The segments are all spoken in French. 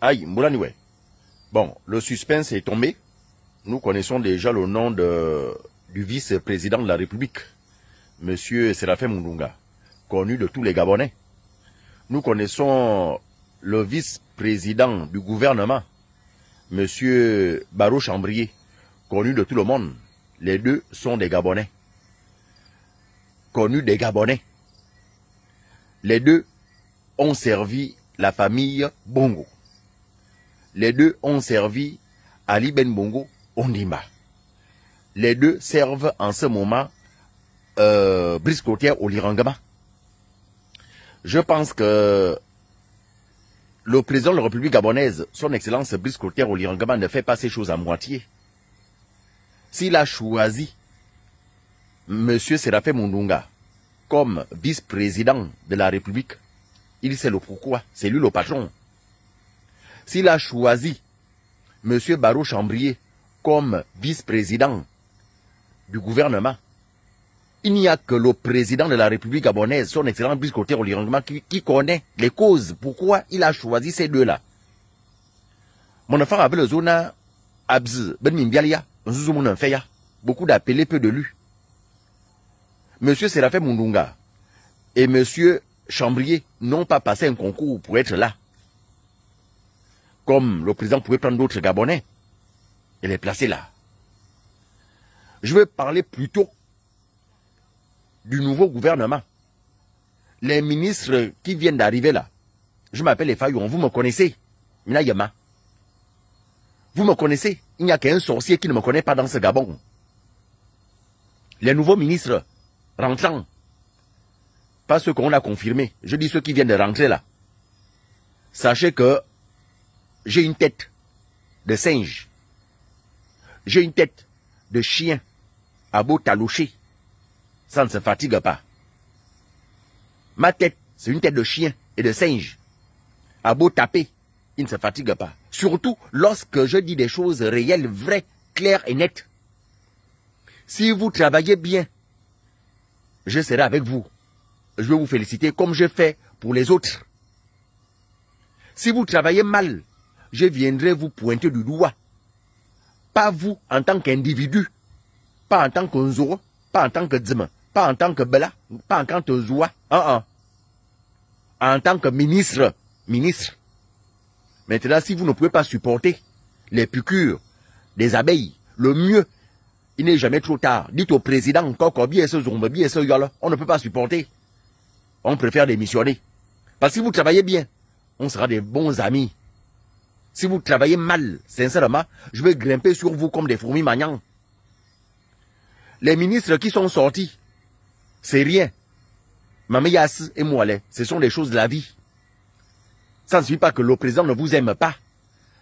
Aïe, Moulaniwe. Bon, le suspense est tombé. Nous connaissons déjà le nom du vice-président de la République, Monsieur Séraphin Mundunga, connu de tous les Gabonais. Nous connaissons le vice-président du gouvernement, Monsieur Barreau Chambrier, connu de tout le monde. Les deux sont des Gabonais. Connus des Gabonais. Les deux ont servi la famille Bongo. Les deux ont servi Ali Ben Bongo Ondimba. Les deux servent en ce moment Brice Clotaire au Lirangama. Je pense que le président de la République gabonaise, son excellence Brice Clotaire au Lirangama, ne fait pas ces choses à moitié. S'il a choisi M. Séraphin Mundunga comme vice-président de la République, il sait le pourquoi, c'est lui le patron. S'il a choisi M. Barreau Chambrier comme vice-président du gouvernement, il n'y a que le président de la République gabonaise, son excellent Brice Clotaire Oligongama, qui connaît les causes, pourquoi il a choisi ces deux-là. Mon enfant avait le zona Abz, Ben Mimbialia, beaucoup d'appelés, peu de lus. Monsieur Séraphin Mundunga et Monsieur Chambrier n'ont pas passé un concours pour être là. Comme le président pouvait prendre d'autres Gabonais et les placer là. Je vais parler plutôt du nouveau gouvernement. Les ministres qui viennent d'arriver là. Je m'appelle Efayon, vous me connaissez. Minayama. Vous me connaissez. Il n'y a qu'un sorcier qui ne me connaît pas dans ce Gabon. Les nouveaux ministres rentrants. Pas ceux qu'on a confirmés. Je dis ceux qui viennent de rentrer là. Sachez que j'ai une tête de singe. J'ai une tête de chien. À beau taloucher. Ça ne se fatigue pas. Ma tête, c'est une tête de chien et de singe. À beau taper, il ne se fatigue pas. Surtout lorsque je dis des choses réelles, vraies, claires et nettes. Si vous travaillez bien, je serai avec vous. Je vais vous féliciter comme je fais pour les autres. Si vous travaillez mal, je viendrai vous pointer du doigt. Pas vous en tant qu'individu, pas en tant que Nzoro, pas en tant que Dzima, pas en tant que Bela, pas en tant que Zoua, en tant que ministre. Maintenant, si vous ne pouvez pas supporter les piqûres des abeilles, le mieux, il n'est jamais trop tard. Dites au président, on ne peut pas supporter. On préfère démissionner. Parce que si vous travaillez bien, on sera des bons amis. Si vous travaillez mal, sincèrement, je vais grimper sur vous comme des fourmis magnantes. Les ministres qui sont sortis, c'est rien. Mamayas et Moualé, ce sont des choses de la vie. Ça ne signifie pas que le président ne vous aime pas.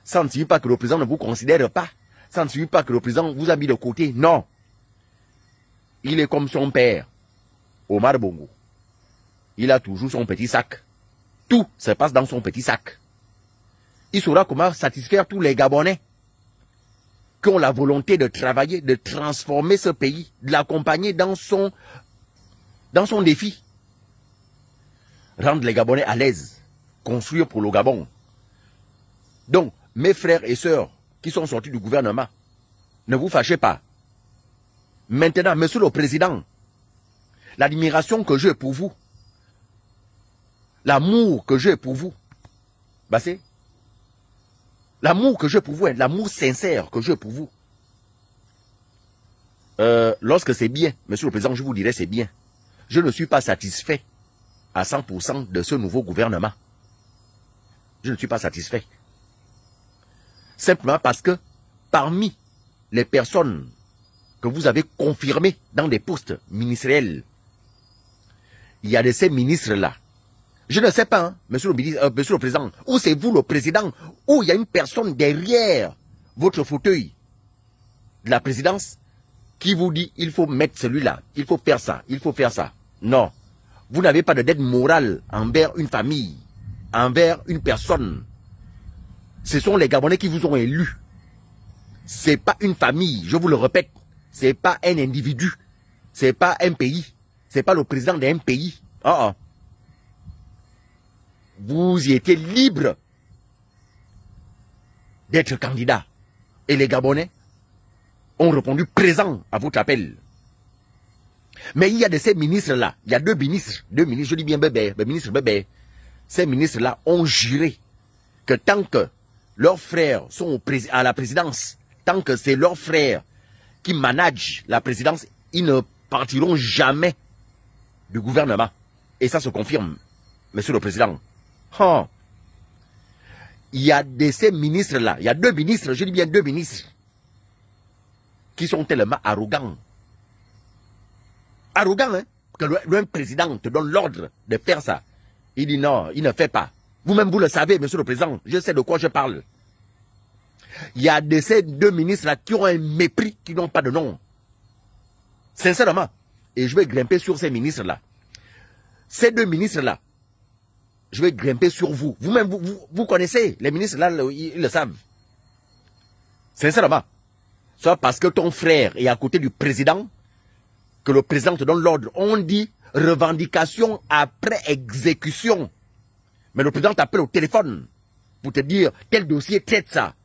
Ça ne signifie pas que le président ne vous considère pas. Ça ne signifie pas que le président vous a mis de côté. Non. Il est comme son père, Omar Bongo. Il a toujours son petit sac. Tout se passe dans son petit sac. Il saura comment satisfaire tous les Gabonais qui ont la volonté de travailler, de transformer ce pays, de l'accompagner dans son défi. Rendre les Gabonais à l'aise, construire pour le Gabon. Donc, mes frères et sœurs qui sont sortis du gouvernement, ne vous fâchez pas. Maintenant, monsieur le président, l'admiration que j'ai pour vous, l'amour que j'ai pour vous, bah c'est l'amour que j'ai pour vous, l'amour sincère que j'ai pour vous. Lorsque c'est bien, monsieur le président, je vous dirais c'est bien. Je ne suis pas satisfait à 100% de ce nouveau gouvernement. Je ne suis pas satisfait. Simplement parce que parmi les personnes que vous avez confirmées dans des postes ministériels, il y a de ces ministres-là. Je ne sais pas, hein, monsieur le président, ou c'est vous le président, ou il y a une personne derrière votre fauteuil de la présidence qui vous dit il faut mettre celui-là, il faut faire ça, il faut faire ça. Non, vous n'avez pas de dette morale envers une famille, envers une personne. Ce sont les Gabonais qui vous ont élus. C'est pas une famille, je vous le répète. C'est pas un individu. C'est pas un pays. C'est pas le président d'un pays. Vous y étiez libre d'être candidat. Et les Gabonais ont répondu présent à votre appel. Mais il y a de ces ministres-là, il y a deux ministres, je dis bien bébé, le ministre bébé. Ces ministres-là ont juré que tant que leurs frères sont à la présidence, tant que c'est leurs frères qui managent la présidence, ils ne partiront jamais du gouvernement. Et ça se confirme, monsieur le président. Oh. Il y a de ces ministres-là, il y a deux ministres, je dis bien deux ministres, qui sont tellement arrogants. Arrogants, hein, que le président te donne l'ordre de faire ça. Il dit non, il ne fait pas. Vous-même, vous le savez, monsieur le président, je sais de quoi je parle. Il y a de ces deux ministres-là qui ont un mépris, qui n'ont pas de nom. Sincèrement. Et je vais grimper sur ces ministres-là. Ces deux ministres-là, je vais grimper sur vous. Vous-même, vous connaissez, les ministres-là, ils le savent. Sincèrement. Soit parce que ton frère est à côté du président, que le président te donne l'ordre. On dit revendication après exécution. Mais le président t'appelle au téléphone pour te dire quel dossier traite ça.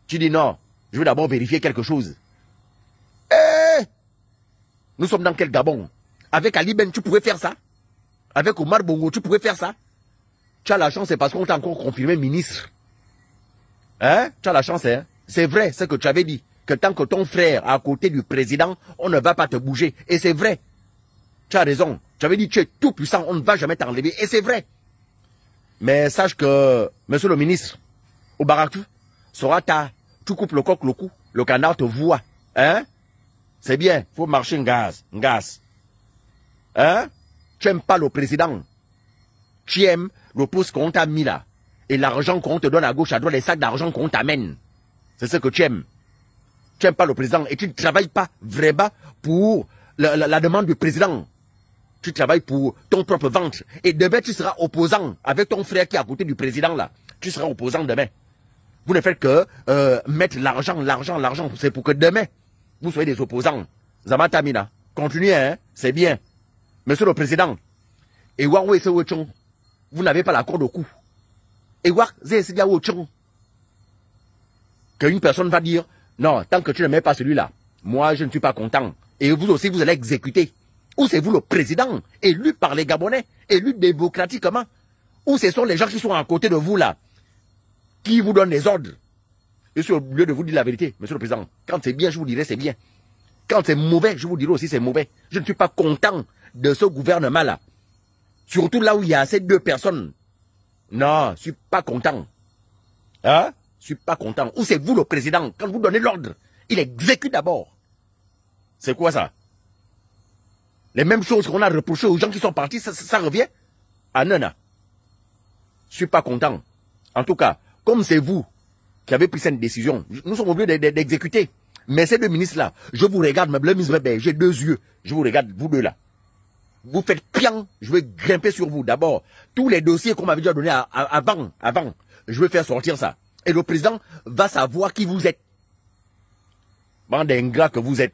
Tu dis non, je vais d'abord vérifier quelque chose. Nous sommes dans quel Gabon? Avec Ali Ben, tu pouvais faire ça? Avec Omar Bongo, tu pouvais faire ça? Tu as la chance, c'est parce qu'on t'a encore confirmé ministre. Hein? Tu as la chance, hein? C'est vrai, ce que tu avais dit. Que tant que ton frère est à côté du président, on ne va pas te bouger. Et c'est vrai. Tu as raison. Tu avais dit tu es tout puissant, on ne va jamais t'enlever. Et c'est vrai. Mais sache que, monsieur le ministre, au Baratou, tu coupes le coq, le cou, le canard te voit. Hein? C'est bien, faut marcher en gaz. Hein? Tu n'aimes pas le président. Tu aimes le poste qu'on t'a mis là. Et l'argent qu'on te donne à gauche, à droite, les sacs d'argent qu'on t'amène. C'est ce que tu aimes. Tu n'aimes pas le président et tu ne travailles pas vraiment pour la demande du président. Tu travailles pour ton propre ventre. Et demain, tu seras opposant avec ton frère qui est à côté du président là. Tu seras opposant demain. Vous ne faites que mettre l'argent. C'est pour que demain, vous soyez des opposants. Zamatamina, continuez, hein, c'est bien. Monsieur le président, et vous n'avez pas l'accord de coup. Et qu'une personne va dire, non, tant que tu ne mets pas celui-là, moi je ne suis pas content. Et vous aussi, vous allez exécuter. Ou c'est vous le président, élu par les Gabonais, élu démocratiquement. Ou ce sont les gens qui sont à côté de vous là, qui vous donnent les ordres. Je suis au lieu de vous dire la vérité, monsieur le président. Quand c'est bien, je vous dirai c'est bien. Quand c'est mauvais, je vous dirai aussi c'est mauvais. Je ne suis pas content de ce gouvernement-là. Surtout là où il y a ces deux personnes. Non, je suis pas content. Hein? Je suis pas content. Ou c'est vous le président, quand vous donnez l'ordre, il exécute d'abord. C'est quoi ça? Les mêmes choses qu'on a reprochées aux gens qui sont partis, ça revient? Ah non, non. Je suis pas content. En tout cas, comme c'est vous qui avez pris cette décision, nous sommes obligés d'exécuter. Mais ces deux ministres-là, je vous regarde, j'ai deux yeux. Je vous regarde, vous deux là. Vous faites pian, je vais grimper sur vous. D'abord, tous les dossiers qu'on m'avait déjà donnés avant, je vais faire sortir ça. Et le président va savoir qui vous êtes. Bande d'ingrats que vous êtes.